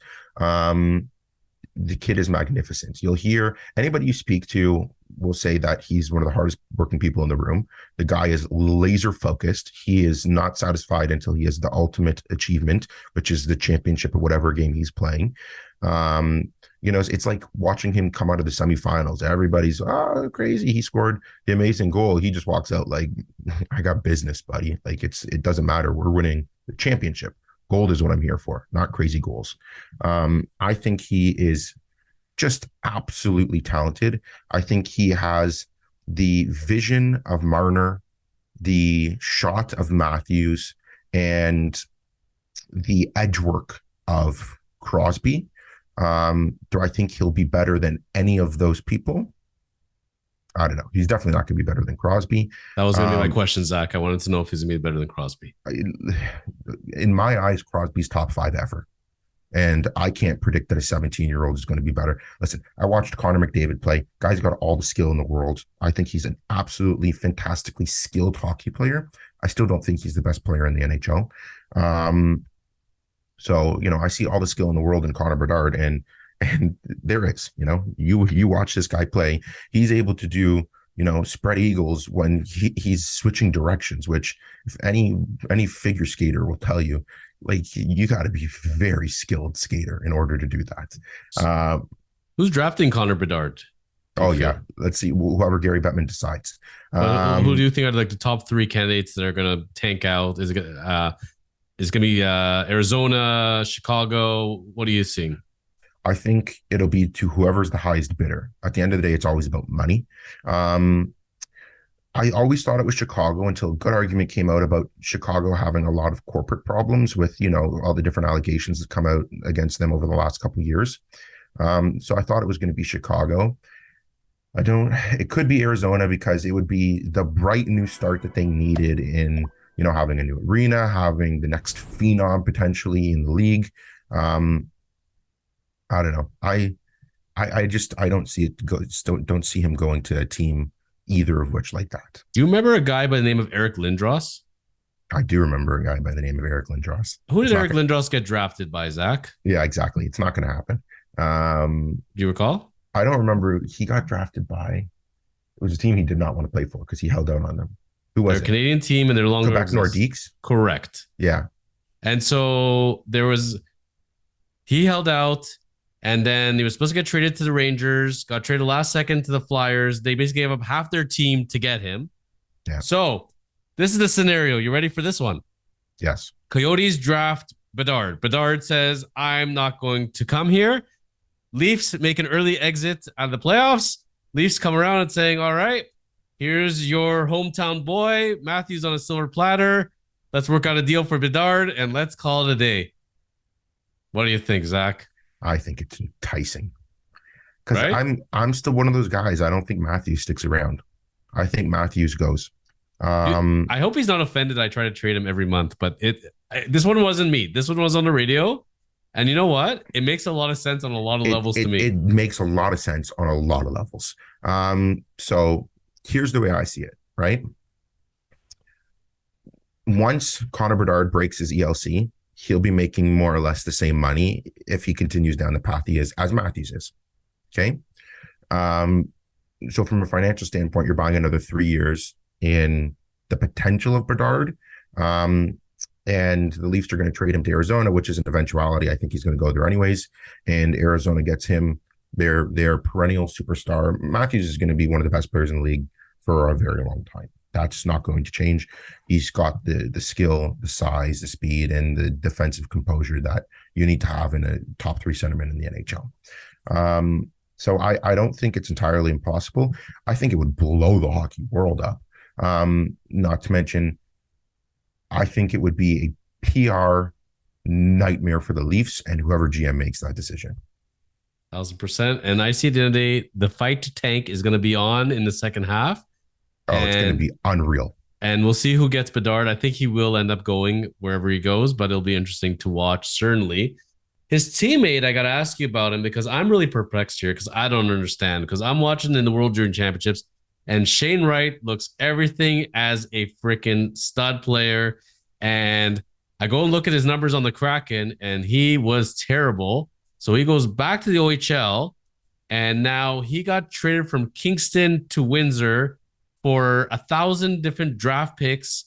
The kid is magnificent. You'll hear anybody you speak to will say that he's one of the hardest working people in the room. The guy is laser focused. He is not satisfied until he has the ultimate achievement, which is the championship of whatever game he's playing. It's like watching him come out of the semifinals. Everybody's crazy. He scored the amazing goal. He just walks out like, I got business, buddy. Like it doesn't matter. We're winning the championship. Gold is what I'm here for, not crazy goals. I think he is just absolutely talented. I think he has the vision of Marner, the shot of Matthews, and the edge work of Crosby. Do I think he'll be better than any of those people? I don't know. He's definitely not going to be better than Crosby. That was going to be my question, Zach. I wanted to know if he's going to be better than Crosby. In my eyes, Crosby's top 5 ever. And I can't predict that a 17-year-old is going to be better. Listen, I watched Connor McDavid play. Guy's got all the skill in the world. I think he's an absolutely fantastically skilled hockey player. I still don't think he's the best player in the NHL. So, I see all the skill in the world in Conor Bedard, and there is, you watch this guy play. He's able to do, spread eagles when he's switching directions, which if any figure skater will tell you, like, you got to be very skilled skater in order to do that. Who's drafting Conor Bedard? Oh yeah, let's see, whoever Gary Bettman decides. Who do you think are like the top 3 candidates that are going to tank out? Is it going to be Arizona, Chicago? What are you seeing? I think it'll be to whoever's the highest bidder. At the end of the day, it's always about money. I always thought it was Chicago until a good argument came out about Chicago having a lot of corporate problems with, all the different allegations that come out against them over the last couple of years. So I thought it was going to be Chicago. It could be Arizona because it would be the bright new start that they needed in, having a new arena, having the next phenom potentially in the league. I don't know. I don't see it go. Don't see him going to a team, either of which like that. Do you remember a guy by the name of Eric Lindros? I do remember a guy by the name of Eric Lindros. Who did Eric Lindros get drafted by, Zach? Yeah, exactly. It's not going to happen. Do you recall? I don't remember. He got drafted by. It was a team he did not want to play for because he held out on them. Who was it? A Canadian team, and they're longer. Quebec Nordiques. Correct. Yeah. And so he held out. And then he was supposed to get traded to the Rangers, got traded last second to the Flyers. They basically gave up half their team to get him. Yeah. So this is the scenario. You ready for this one? Yes. Coyotes draft Bedard. Bedard says, I'm not going to come here. Leafs make an early exit out of the playoffs. Leafs come around and saying, all right, here's your hometown boy. Matthews on a silver platter. Let's work out a deal for Bedard and let's call it a day. What do you think, Zach? I think it's enticing because right? I'm still one of those guys. I don't think Matthews sticks around. I think Matthews goes. I hope he's not offended. I try to trade him every month, but this one wasn't me. This one was on the radio, and you know what? It makes a lot of sense on a lot of levels to me. It makes a lot of sense on a lot of levels. So Here's the way I see it, right? Once Conor Bedard breaks his ELC, he'll be making more or less the same money if he continues down the path he is as Matthews is. Okay. So from a financial standpoint, you're buying another 3 years in the potential of Bedard. And the Leafs are going to trade him to Arizona, which is an eventuality. I think he's going to go there anyways. And Arizona gets him their perennial superstar. Matthews is going to be one of the best players in the league for a very long time. That's not going to change. He's got the skill, the size, the speed, and the defensive composure that you need to have in a top 3 centerman in the NHL. So I don't think it's entirely impossible. I think it would blow the hockey world up. Not to mention, I think it would be a PR nightmare for the Leafs and whoever GM makes that decision. 1,000%. And I see at the end of the day, the fight to tank is going to be on in the second half. It's going to be unreal. And we'll see who gets Bedard. I think he will end up going wherever he goes, but it'll be interesting to watch, certainly. His teammate, I got to ask you about him because I'm really perplexed here because I don't understand. Because I'm watching in the World Junior Championships and Shane Wright looks everything as a freaking stud player. And I go and look at his numbers on the Kraken and he was terrible. So he goes back to the OHL and now he got traded from Kingston to Windsor for 1,000 different draft picks.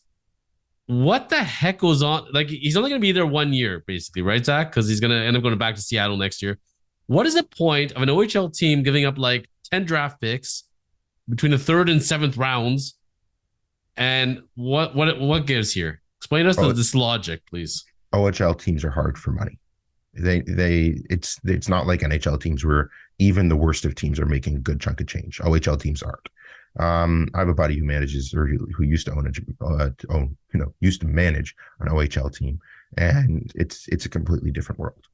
What the heck goes on? Like, he's only going to be there 1 year, basically, right, Zach? Because he's going to end up going back to Seattle next year. What is the point of an OHL team giving up like 10 draft picks between the 3rd and 7th rounds? And what gives here? Explain us this logic, please. OHL teams are hard for money. It's not like NHL teams where even the worst of teams are making a good chunk of change. OHL teams aren't. I have a buddy who manages or who used to used to manage an OHL team, and it's a completely different world.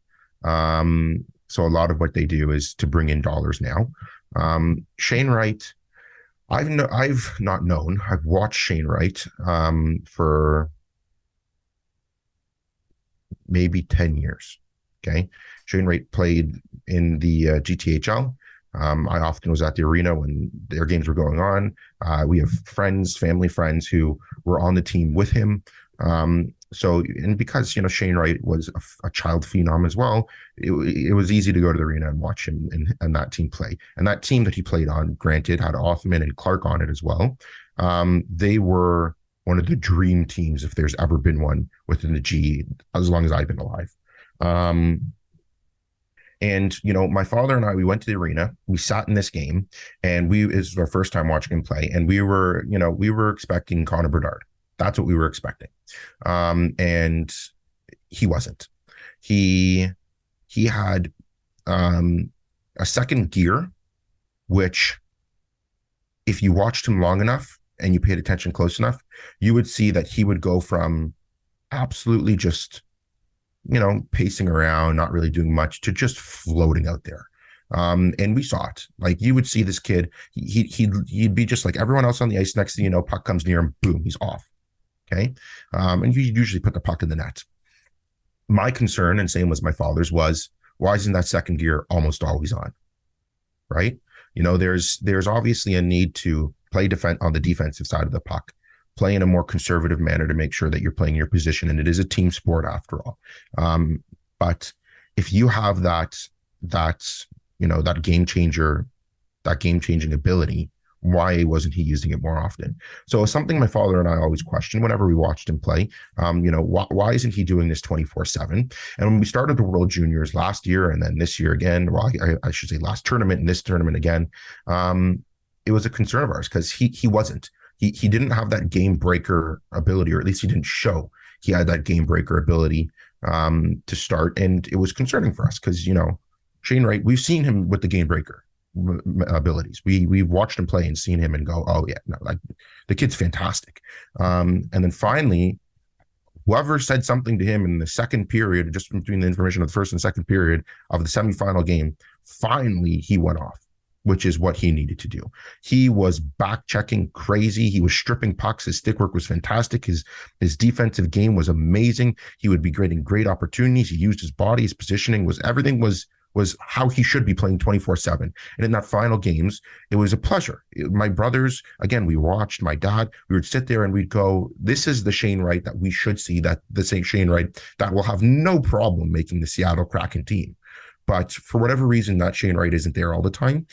So a lot of what they do is to bring in dollars now. Shane Wright, I've watched Shane Wright for maybe 10 years. Okay. Shane Wright played in the GTHL. I often was at the arena when their games were going on. We have family friends who were on the team with him. And because, Shane Wright was a child phenom as well, it was easy to go to the arena and watch him and that team play. And that team that he played on, granted, had Othman and Clark on it as well. They were one of the dream teams, if there's ever been one within the G, as long as I've been alive. And, my father and I, we went to the arena, we sat in this game, and it was our first time watching him play. And we were expecting Conor Bedard. That's what we were expecting. And he wasn't. He had a second gear, which if you watched him long enough and you paid attention close enough, you would see that he would go from absolutely just pacing around, not really doing much, to just floating out there. And we saw it. Like, you would see this kid, he'd be just like everyone else on the ice. Next thing you know, puck comes near him, boom, he's off. Okay. And you usually put the puck in the net. My concern, and same was my father's, was why isn't that second gear almost always on? Right. There's obviously a need to play on the defensive side of the puck, play in a more conservative manner to make sure that you're playing your position. And it is a team sport after all. But if you have that game changing ability, why wasn't he using it more often? So it's something my father and I always questioned whenever we watched him play. Why isn't he doing this 24/7? And when we started the World Juniors last year, and then this year again, I should say last tournament and this tournament again, it was a concern of ours because he wasn't. He didn't have that game breaker ability, or at least he didn't show he had that game breaker ability to start. And it was concerning for us because, Shane Wright, we've seen him with the game breaker abilities. We've watched him play and seen him and go, oh yeah, no, like the kid's fantastic. And then finally, whoever said something to him in the second period, just between the information of the first and second period of the semifinal game, finally he went off, which is what he needed to do. He was back checking crazy. He was stripping pucks. His stick work was fantastic. His defensive game was amazing. He would be creating great opportunities. He used his body. His positioning everything was was how he should be playing 24/7. And in that final games, it was a pleasure. My brothers, again, we watched, my dad, we would sit there and we'd go, this is the Shane Wright that we should see, that the same Shane Wright that will have no problem making the Seattle Kraken team. But for whatever reason, that Shane Wright isn't there all the time.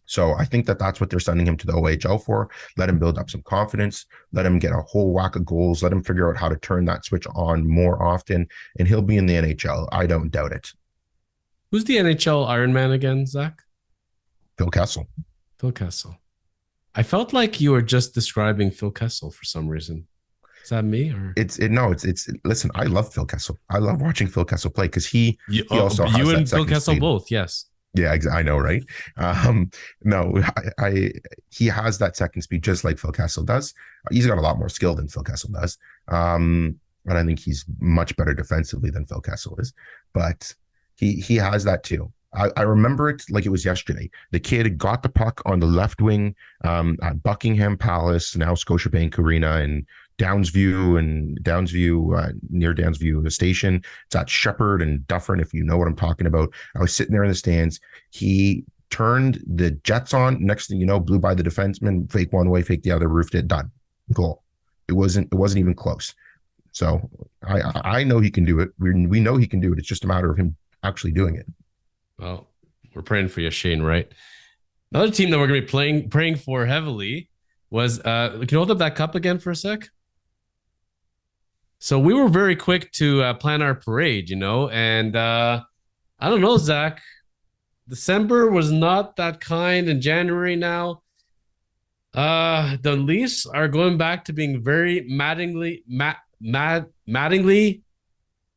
So I think that that's what they're sending him to the OHL for. Let him build up some confidence. Let him get a whole whack of goals. Let him figure out how to turn that switch on more often, and he'll be in the NHL. I don't doubt it. Who's the NHL Iron Man again, Zach? Phil Kessel. Phil Kessel. I felt like you were just describing Phil Kessel for some reason. Is that me or it's listen, I love Phil Kessel. I love watching Phil Kessel play because he also has you that and Phil Kessel speed. both, yes. Yeah, I know, right? No, he has that second speed just like Phil Kessel does. He's got a lot more skill than Phil Kessel does. And I think he's much better defensively than Phil Kessel is. But he has that too. I remember it like it was yesterday. The kid got the puck on the left wing at Buckingham Palace, now Scotiabank Arena, and Downsview near Downsview station. It's at Shepherd and Dufferin, if you know what I'm talking about. I was sitting there in the stands. He turned the jets on. Next thing you know, blew by the defenseman, fake one way, fake the other, roofed it, done. Goal. It wasn't even close. So I know he can do it. We know he can do it. It's just a matter of him actually doing it. Well, we're praying for you, Shane, right? Another team that we're going to be praying for heavily was, can you hold up that cup again for a sec? So we were very quick to plan our parade, and I don't know, Zach. December was not that kind, and January now. The Leafs are going back to being very maddeningly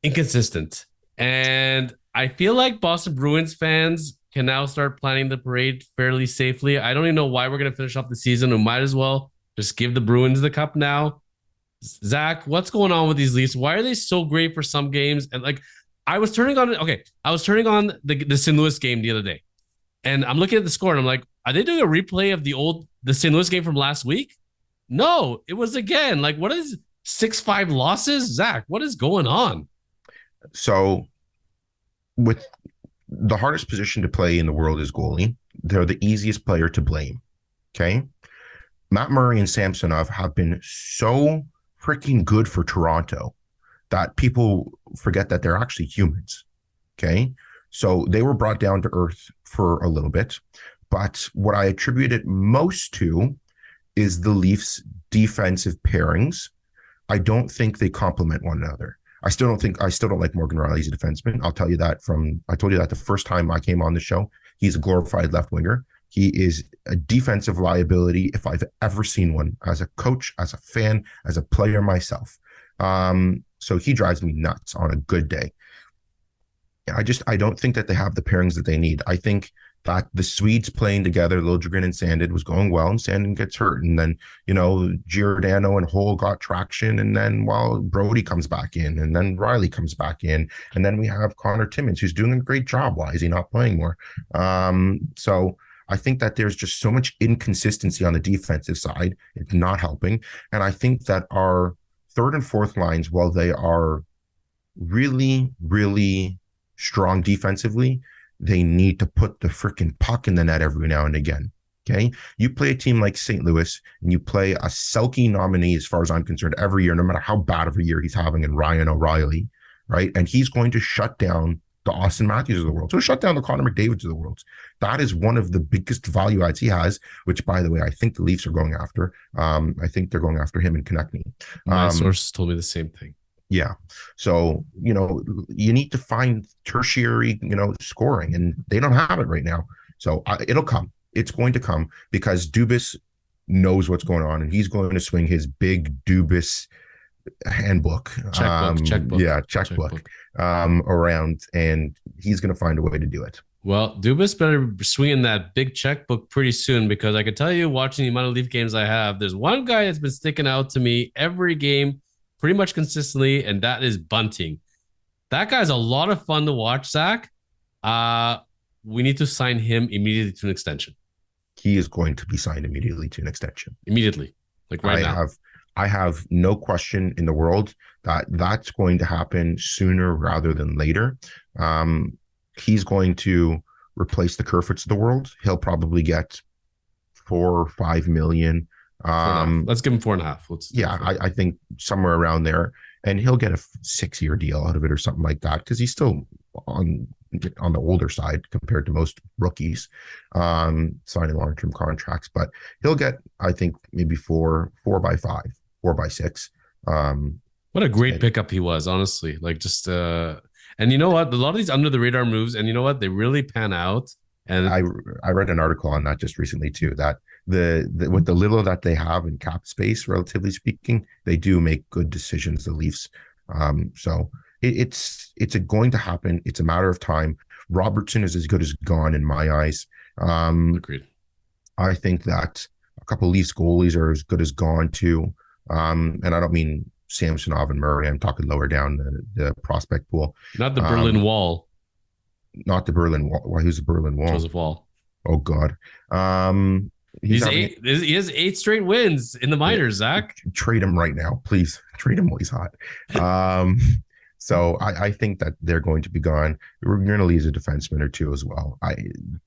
inconsistent. And I feel like Boston Bruins fans can now start planning the parade fairly safely. I don't even know why we're going to finish off the season. We might as well just give the Bruins the cup now. Zach, what's going on with these Leafs? Why are they so great for some games? And I was turning on the St. Louis game the other day, and I'm looking at the score, and I'm like, are they doing a replay of the St. Louis game from last week? No, it was again. What is 6-5 losses? Zach, what is going on? So, with the hardest position to play in the world is goalie, they're the easiest player to blame. Okay, Matt Murray and Samsonov have been so freaking good for Toronto that people forget that they're actually humans. Okay. So they were brought down to earth for a little bit. But what I attribute it most to is the Leafs' defensive pairings. I don't think they complement one another. I still don't like Morgan Rielly as a defenseman. I told you that the first time I came on the show. He's a glorified left winger. He is a defensive liability if I've ever seen one, as a coach, as a fan, as a player myself. So he drives me nuts on a good day. I don't think that they have the pairings that they need. I think that the Swedes playing together, Liljegren and Sandin, was going well, and Sandin gets hurt. And then, Giordano and Hole got traction. And then, Brody comes back in, and then Rielly comes back in. And then we have Conor Timmins, who's doing a great job. Why is he not playing more? So I think that there's just so much inconsistency on the defensive side. It's not helping. And I think that our third and fourth lines, while they are really, really strong defensively, they need to put the freaking puck in the net every now and again. Okay. You play a team like St. Louis and you play a Selke nominee, as far as I'm concerned, every year, no matter how bad of a year he's having, in Ryan O'Reilly, right? And he's going to shut down the Austin Matthews of the world. So shut down the Connor McDavids of the world. That is one of the biggest value adds he has, which, by the way, I think the Leafs are going after. I think they're going after him and Konechny. My sources told me the same thing. Yeah. So, you need to find tertiary, scoring, and they don't have it right now. So it'll come. It's going to come because Dubas knows what's going on, and he's going to swing his big Dubas handbook. Checkbook. Around, and he's going to find a way to do it. Well, Dubas better swing in that big checkbook pretty soon, because I can tell you, watching the amount of Leaf games I have, there's one guy that's been sticking out to me every game pretty much consistently, and that is Bunting. That guy's a lot of fun to watch, Zach. We need to sign him immediately to an extension. He is going to be signed immediately to an extension. Immediately. Right now. I have no question in the world that that's going to happen sooner rather than later. he's going to replace the Kerfoots of the world. He'll probably get 4 or 5 million. 4.5. Let's give him 4.5. Yeah, I think somewhere around there, and he'll get a 6-year deal out of it or something like that because he's still on the older side compared to most rookies signing long-term contracts. But he'll get, I think, maybe 4 by 5, 4 by 6. What a great pickup he was, honestly. Like just and you know what? A lot of these under the radar moves, and you know what? They really pan out. And I read an article on that just recently too, that the with the little that they have in cap space, relatively speaking, they do make good decisions, the Leafs. So it's going to happen. It's a matter of time. Robertson is as good as gone in my eyes. Agreed. I think that a couple of Leafs goalies are as good as gone too. And I don't mean Samsonov and Murray. I'm talking lower down the prospect pool. Not the Berlin Wall. Not the Berlin Wall. Why? Who's the Berlin Wall? Joseph Wall. Oh God. He has 8 straight wins in the minors, Zach. Trade him right now, please. Trade him while he's hot. So I think that they're going to be gone. We're going to lose a defenseman or two as well.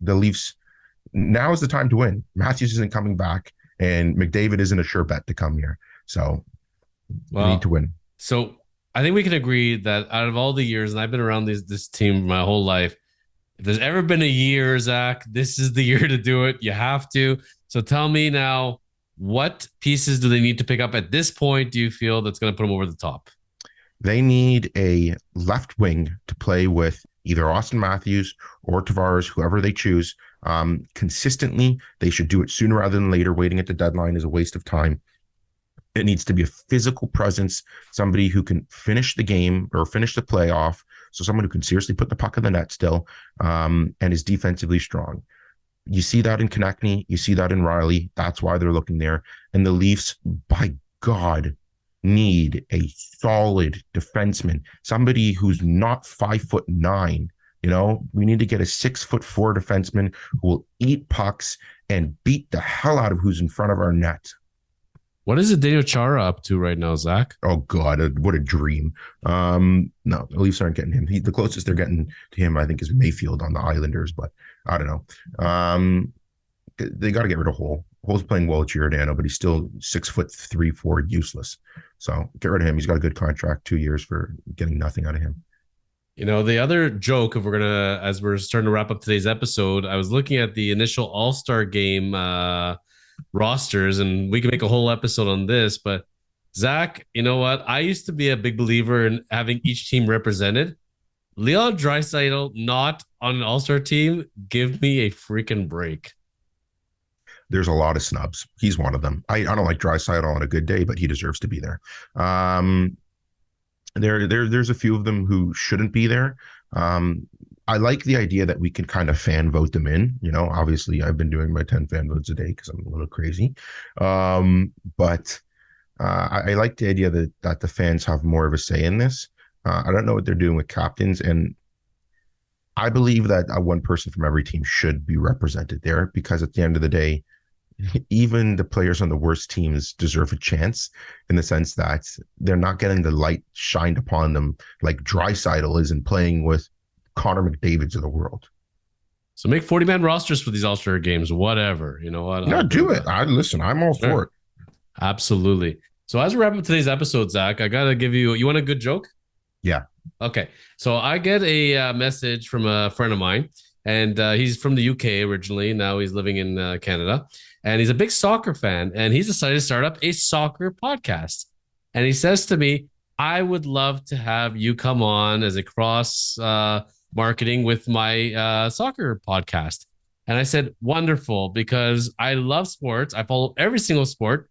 The Leafs, now is the time to win. Matthews isn't coming back, and McDavid isn't a sure bet to come here. So we need to win. So I think we can agree that out of all the years, and I've been around this team my whole life, if there's ever been a year, Zach, this is the year to do it. You have to. So tell me now, what pieces do they need to pick up at this point, do you feel, that's going to put them over the top? They need a left wing to play with either Austin Matthews or Tavares, whoever they choose. Consistently, they should do it sooner rather than later. Waiting at the deadline is a waste of time. It needs to be a physical presence, somebody who can finish the game or finish the playoff. So someone who can seriously put the puck in the net still, and is defensively strong. You see that in Konechny. You see that in Riley. That's why they're looking there. And the Leafs, by God, need a solid defenseman, somebody who's not 5'9". We need to get a 6'4" defenseman who will eat pucks and beat the hell out of who's in front of our net. What is Zdeno Chara up to right now, Zach? Oh God, what a dream! No, the Leafs aren't getting him. The closest they're getting to him, I think, is Mayfield on the Islanders, but I don't know. They got to get rid of Hole. Hole's playing well at Giordano, but he's still 6'3", 4", useless. So get rid of him. He's got a good contract, 2 years for getting nothing out of him. The other joke, if as we're starting to wrap up today's episode, I was looking at the initial All-Star game rosters, and we can make a whole episode on this, but Zach, you know what? I used to be a big believer in having each team represented. Leon Draisaitl not on an All-Star team, give me a freaking break. There's a lot of snubs. He's one of them. I don't like Draisaitl on a good day, but he deserves to be there. There's a few of them who shouldn't be there. I like the idea that we can kind of fan vote them in. Obviously I've been doing my 10 fan votes a day because I'm a little crazy. But I like the idea that the fans have more of a say in this. I don't know what they're doing with captains, and I believe that one person from every team should be represented there, because at the end of the day, even the players on the worst teams deserve a chance, in the sense that they're not getting the light shined upon them like Draisaitl is in playing with Connor McDavid's of the world. So make 40-man rosters for these All-Star games, whatever. You know what? No, do it. I'm all for it. Absolutely. So as we wrap up today's episode, Zach, I got to give you want a good joke? Yeah. Okay. So I get a message from a friend of mine, and he's from the UK originally. Now he's living in Canada, and he's a big soccer fan, and he's decided to start up a soccer podcast. And he says to me, I would love to have you come on as a cross marketing with my soccer podcast. And I said, wonderful, because I love sports. I follow every single sport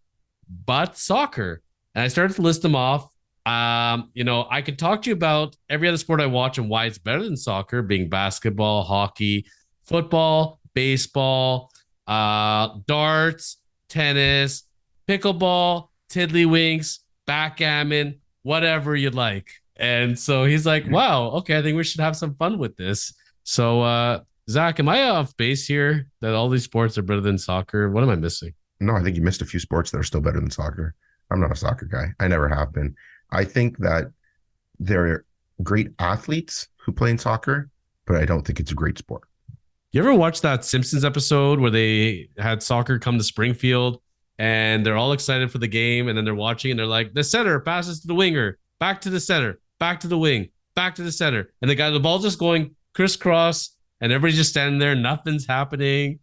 but soccer. And I started to list them off. I could talk to you about every other sport I watch and why it's better than soccer, being basketball, hockey, football, baseball, darts, tennis, pickleball, tiddlywinks, backgammon, whatever you'd like. And so he's like, wow, okay, I think we should have some fun with this. So, Zach, am I off base here that all these sports are better than soccer? What am I missing? No, I think you missed a few sports that are still better than soccer. I'm not a soccer guy. I never have been. I think that there are great athletes who play in soccer, but I don't think it's a great sport. You ever watch that Simpsons episode where they had soccer come to Springfield and they're all excited for the game, and then they're watching and they're like, the center passes to the winger, back to the center, back to the wing, back to the center, and the ball just going crisscross, and everybody's just standing there, nothing's happening.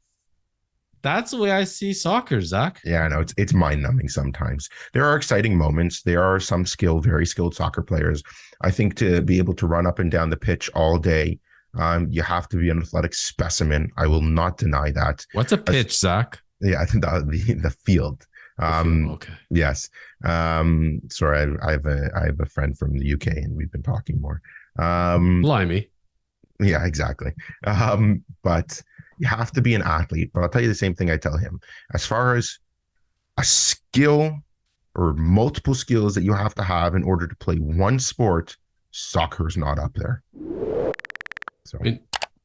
That's the way I see soccer, Zach. Yeah, I know it's mind numbing sometimes. There are exciting moments. There are some very skilled soccer players. I think to be able to run up and down the pitch all day, you have to be an athletic specimen. I will not deny that. What's a pitch, Zach? Yeah, I think the field. Okay. Yes. Sorry, I have a friend from the UK, and we've been talking more. Blimey. Yeah, exactly. But you have to be an athlete. But I'll tell you the same thing I tell him. As far as a skill or multiple skills that you have to have in order to play one sport, soccer is not up there. So I mean,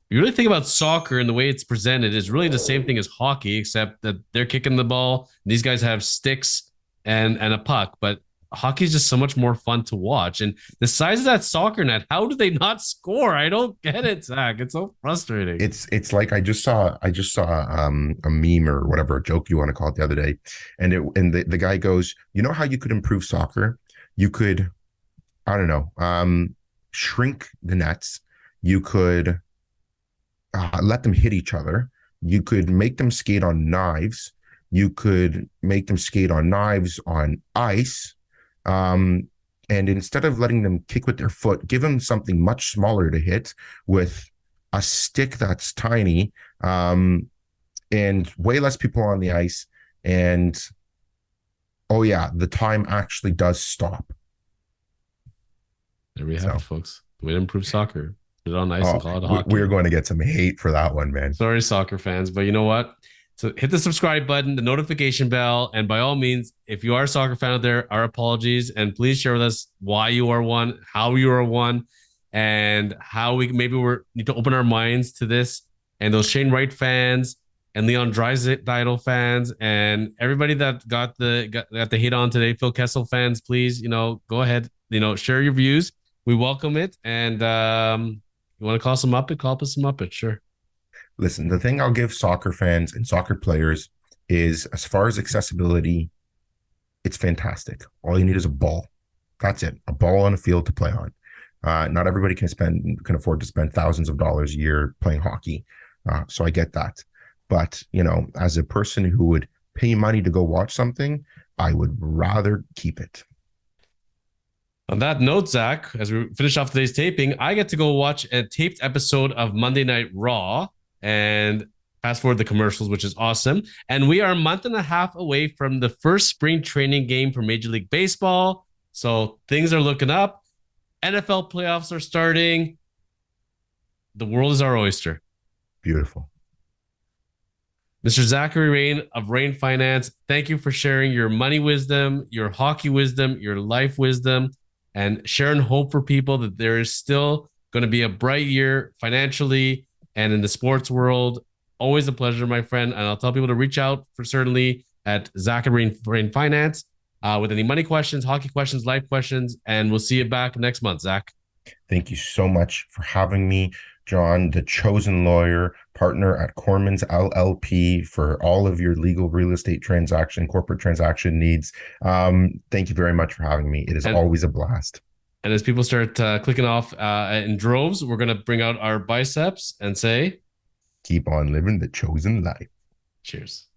you really think about soccer and the way it's presented is really the same thing as hockey, except that they're kicking the ball. These guys have sticks and a puck, but hockey is just so much more fun to watch. And the size of that soccer net, how do they not score? I don't get it, Zach. It's so frustrating. it's like I just saw a meme or whatever, a joke you want to call it, the other day, and the guy goes, you know how you could improve soccer? You could, I don't know, shrink the nets. You could let them hit each other. You could make them skate on knives. You could make them skate on knives on ice. And instead of letting them kick with their foot, give them something much smaller to hit with a stick that's tiny, and way less people on the ice. And oh yeah, the time actually does stop. There we have it, folks. The way to improve soccer. Put it on ice and call it hockey. We're going to get some hate for that one, man. Sorry, soccer fans, but you know what? So hit the subscribe button, the notification bell, and by all means, if you are a soccer fan out there, our apologies, and please share with us why you are one, how you are one, and how we need to open our minds to this. And those Shane Wright fans and Leon Draisaitl fans and everybody that got the hate on today, Phil Kessel fans, please, go ahead, share your views. We welcome it, and you want to call us a Muppet? Call us a Muppet, sure. Listen, the thing I'll give soccer fans and soccer players is, as far as accessibility, it's fantastic. All you need is a ball. That's it. A ball on a field to play on. Not everybody can afford to spend thousands of dollars a year playing hockey. So I get that. But, as a person who would pay money to go watch something, I would rather keep it. On that note, Zach, as we finish off today's taping, I get to go watch a taped episode of Monday Night Raw and fast forward the commercials, which is awesome. And we are a month and a half away from the first spring training game for Major League Baseball. So things are looking up. NFL playoffs are starting. The world is our oyster. Beautiful. Mr. Zachary Rain of Rain Finance, thank you for sharing your money wisdom, your hockey wisdom, your life wisdom, and sharing hope for people that there is still going to be a bright year financially and in the sports world. Always a pleasure, my friend. And I'll tell people to reach out for certainly at Zachary Rain Finance with any money questions, hockey questions, life questions. And we'll see you back next month, Zach. Thank you so much for having me, John, the chosen lawyer, partner at Kormans LLP for all of your legal real estate corporate transaction needs. Thank you very much for having me. It is always a blast. And as people start clicking off in droves, we're going to bring out our biceps and say, keep on living the chosen life. Cheers.